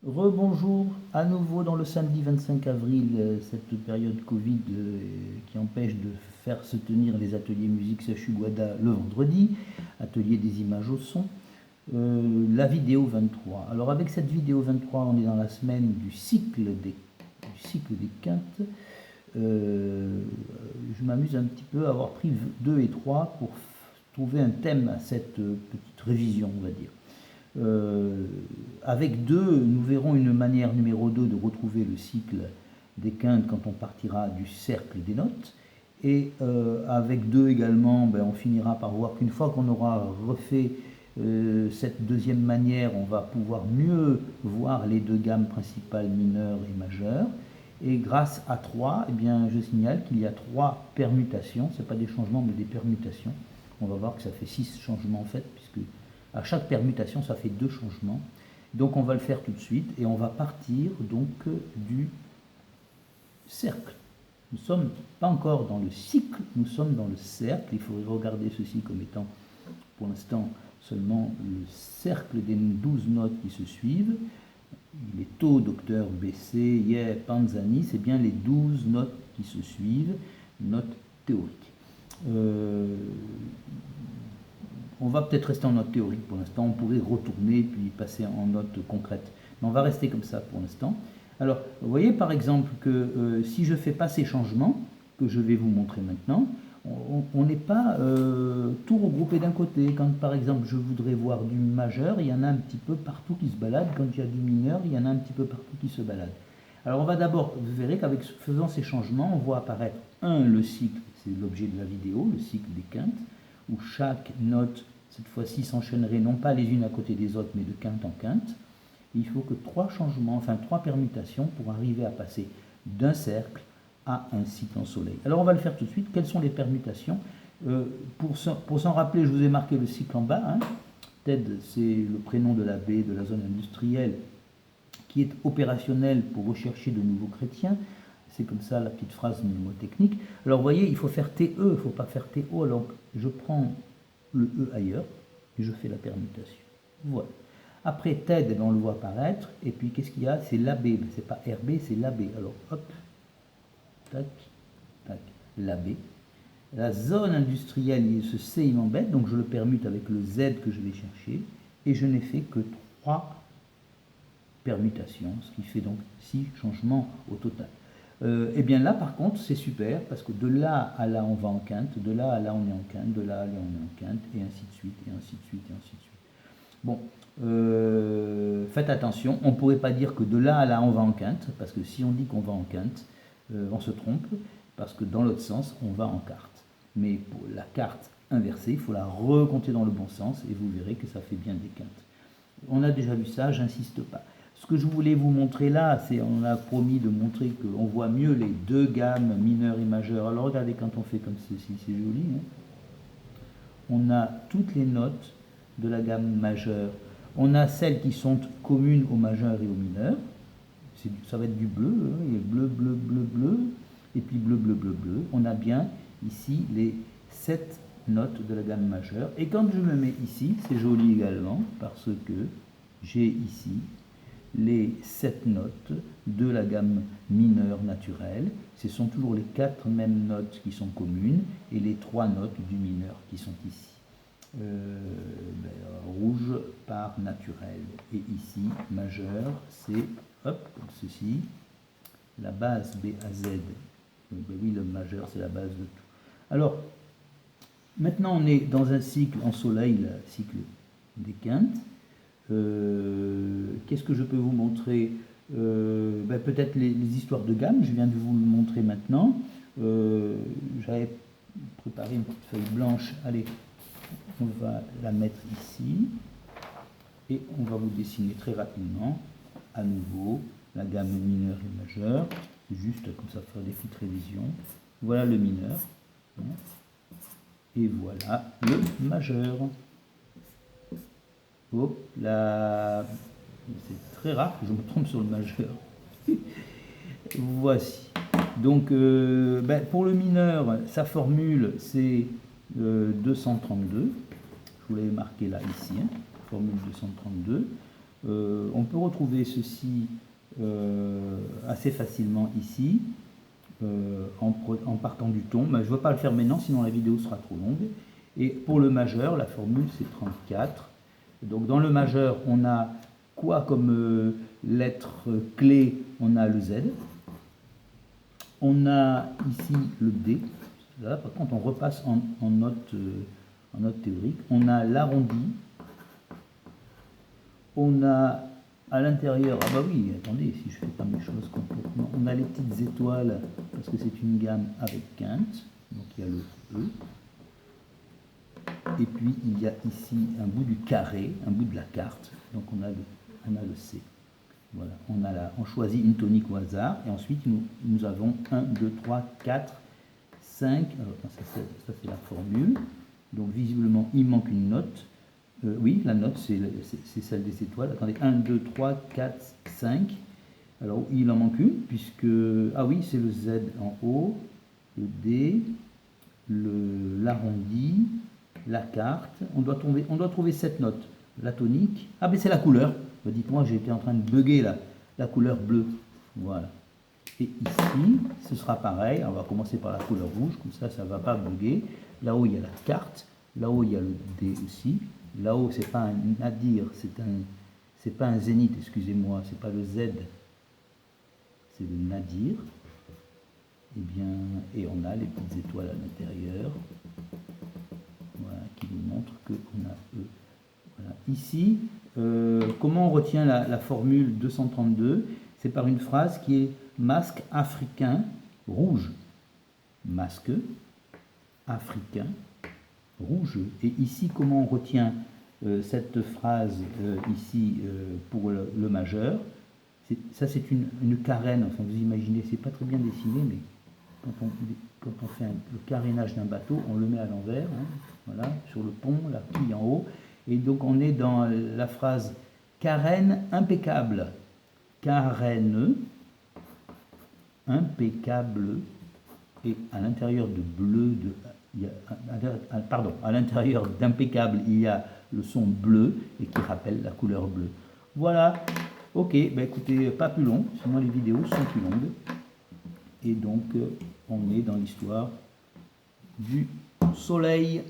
Rebonjour, à nouveau dans le samedi 25 avril, cette période Covid qui empêche de faire se tenir les ateliers musique Sachugwada le vendredi, atelier des images au son, la vidéo 23. Alors avec cette vidéo 23, on est dans la semaine du cycle des quintes. Je m'amuse un petit peu à avoir pris 2 et 3 pour trouver un thème à cette petite révision, on va dire. Avec 2, nous verrons une manière numéro 2 de retrouver le cycle des quintes quand on partira du cercle des notes. Et avec 2 également, on finira par voir qu'une fois qu'on aura refait cette deuxième manière, on va pouvoir mieux voir les 2 gammes principales mineures et majeures. Et grâce à 3, je signale qu'il y a 3 permutations, ce n'est pas des changements mais des permutations. On va voir que ça fait 6 changements en fait, puisque à chaque permutation, ça fait 2 changements. Donc on va le faire tout de suite et on va partir donc du cercle. Nous ne sommes pas encore dans le cycle, nous sommes dans le cercle. Il faudrait regarder ceci comme étant pour l'instant seulement le cercle des 12 notes qui se suivent. Les taux docteur, BC, Yeh, Panzani, c'est bien les 12 notes qui se suivent, notes théoriques. On va peut-être rester en note théorique pour l'instant, on pourrait retourner puis passer en note concrète. Mais on va rester comme ça pour l'instant. Alors, vous voyez par exemple que si je ne fais pas ces changements, que je vais vous montrer maintenant, on n'est pas tout regroupé d'un côté. Quand par exemple je voudrais voir du majeur, il y en a un petit peu partout qui se balade. Quand il y a du mineur, il y en a un petit peu partout qui se balade. Alors on va d'abord, vous verrez qu'avec faisant ces changements, on voit apparaître le cycle, c'est l'objet de la vidéo, le cycle des quintes, où chaque note, cette fois-ci, s'enchaînerait non pas les unes à côté des autres, mais de quinte en quinte. Il faut que 3 changements, enfin 3 permutations pour arriver à passer d'un cercle à un cycle en soleil. Alors on va le faire tout de suite. Quelles sont les permutations? Pour s'en rappeler, je vous ai marqué le cycle en bas. Hein. TED, c'est le prénom de la baie, de la zone industrielle, qui est opérationnelle pour rechercher de nouveaux chrétiens. C'est comme ça la petite phrase mnémotechnique. Alors vous voyez, il faut faire TE, il ne faut pas faire TO. Alors je prends le E ailleurs et je fais la permutation. Voilà. Après TED, on le voit apparaître. Et puis qu'est-ce qu'il y a? C'est l'AB. Ce n'est pas RB, c'est l'AB. Alors hop, tac, tac, l'AB. La zone industrielle, ce C, il m'embête, donc je le permute avec le Z que je vais chercher. Et je n'ai fait que 3 permutations, ce qui fait donc 6 changements au total. Et bien là, par contre, c'est super, parce que de là à là, on va en quinte, de là à là, on est en quinte, de là à là, on est en quinte, et ainsi de suite, et ainsi de suite, et ainsi de suite. Bon, faites attention, on ne pourrait pas dire que de là à là, on va en quinte, parce que si on dit qu'on va en quinte, on se trompe, parce que dans l'autre sens, on va en quarte. Mais pour la quarte inversée, il faut la recompter dans le bon sens, et vous verrez que ça fait bien des quintes. On a déjà vu ça, j'insiste pas. Ce que je voulais vous montrer là, c'est on a promis de montrer qu'on voit mieux les 2 gammes mineures et majeures. Alors regardez quand on fait comme ceci, c'est joli. Hein, on a toutes les notes de la gamme majeure. On a celles qui sont communes au majeur et au mineur. Ça va être du bleu, hein, il y a bleu, bleu, bleu, bleu, et puis bleu, bleu, bleu, bleu. On a bien ici les 7 notes de la gamme majeure. Et quand je me mets ici, c'est joli également, parce que j'ai ici les 7 notes de la gamme mineure naturelle. Ce sont toujours les 4 mêmes notes qui sont communes et les 3 notes du mineur qui sont ici. Rouge par naturel. Et ici, majeur, c'est, hop, comme ceci, la base B à Z. Oui, le majeur, c'est la base de tout. Alors, maintenant, on est dans un cycle en soleil, le cycle des quintes. Qu'est-ce que je peux vous montrer? Peut-être les histoires de gamme, je viens de vous le montrer maintenant. J'avais préparé une petite feuille blanche. Allez, on va la mettre ici. Et on va vous dessiner très rapidement, à nouveau, la gamme mineure et majeure. Juste comme ça, faire des petites révisions. Voilà le mineur. Et voilà le majeur. Oh, là, c'est très rare que je me trompe sur le majeur. Voici. Donc, pour le mineur, sa formule, c'est 232. Je vous l'avais marqué là, ici, hein, formule 232. On peut retrouver ceci assez facilement ici, en partant du ton. Mais je ne veux pas le faire maintenant, sinon la vidéo sera trop longue. Et pour le majeur, la formule c'est 34. Donc dans le majeur, on a quoi comme lettre clé? On a le Z. On a ici le D. Là, par contre, on repasse en note théorique. On a l'arrondi. On a à l'intérieur, ah bah oui, attendez, si je fais pas mes choses complètement, on a les petites étoiles, parce que c'est une gamme avec quinte. Donc il y a le E. Et puis il y a ici un bout du carré, un bout de la carte. Donc on a le C. Voilà, on choisit une tonique au hasard, et ensuite nous avons 1, 2, 3, 4, 5. Alors ça c'est la formule. Donc visiblement il manque une note. Oui, la note c'est celle des étoiles. Attendez, 1, 2, 3, 4, 5. Alors il en manque une, puisque... Ah oui, c'est le Z en haut, le D, l'arrondi, la carte. On doit trouver cette note. La tonique. Ah mais c'est la couleur. Dites-moi, j'ai été en train de bugger là. La couleur bleue. Voilà. Et ici, ce sera pareil. On va commencer par la couleur rouge, comme ça, ça ne va pas bugger. Là-haut, il y a la carte. Là-haut, il y a le D aussi. Là-haut, c'est pas un nadir, c'est pas un zénith, excusez-moi, c'est pas le Z, c'est le nadir. Et bien, et on a les petites étoiles à l'intérieur, voilà, qui nous montrent qu'on a E. Voilà. Ici, comment on retient la formule 232? C'est par une phrase qui est masque africain rouge. Masque africain rouge. Et ici, comment on retient cette phrase ici pour le majeur? Ça, c'est une carène. Enfin, vous imaginez, c'est pas très bien dessiné, mais quand on fait le carénage d'un bateau, on le met à l'envers, hein, voilà, sur le pont, la quille en haut. Et donc, on est dans la phrase carène impeccable. Carène impeccable. Et à l'intérieur de bleu, à l'intérieur d'impeccable, il y a le son bleu et qui rappelle la couleur bleue. Voilà. Ok, ben écoutez, pas plus long, sinon les vidéos sont plus longues. Et donc, on est dans l'histoire du soleil.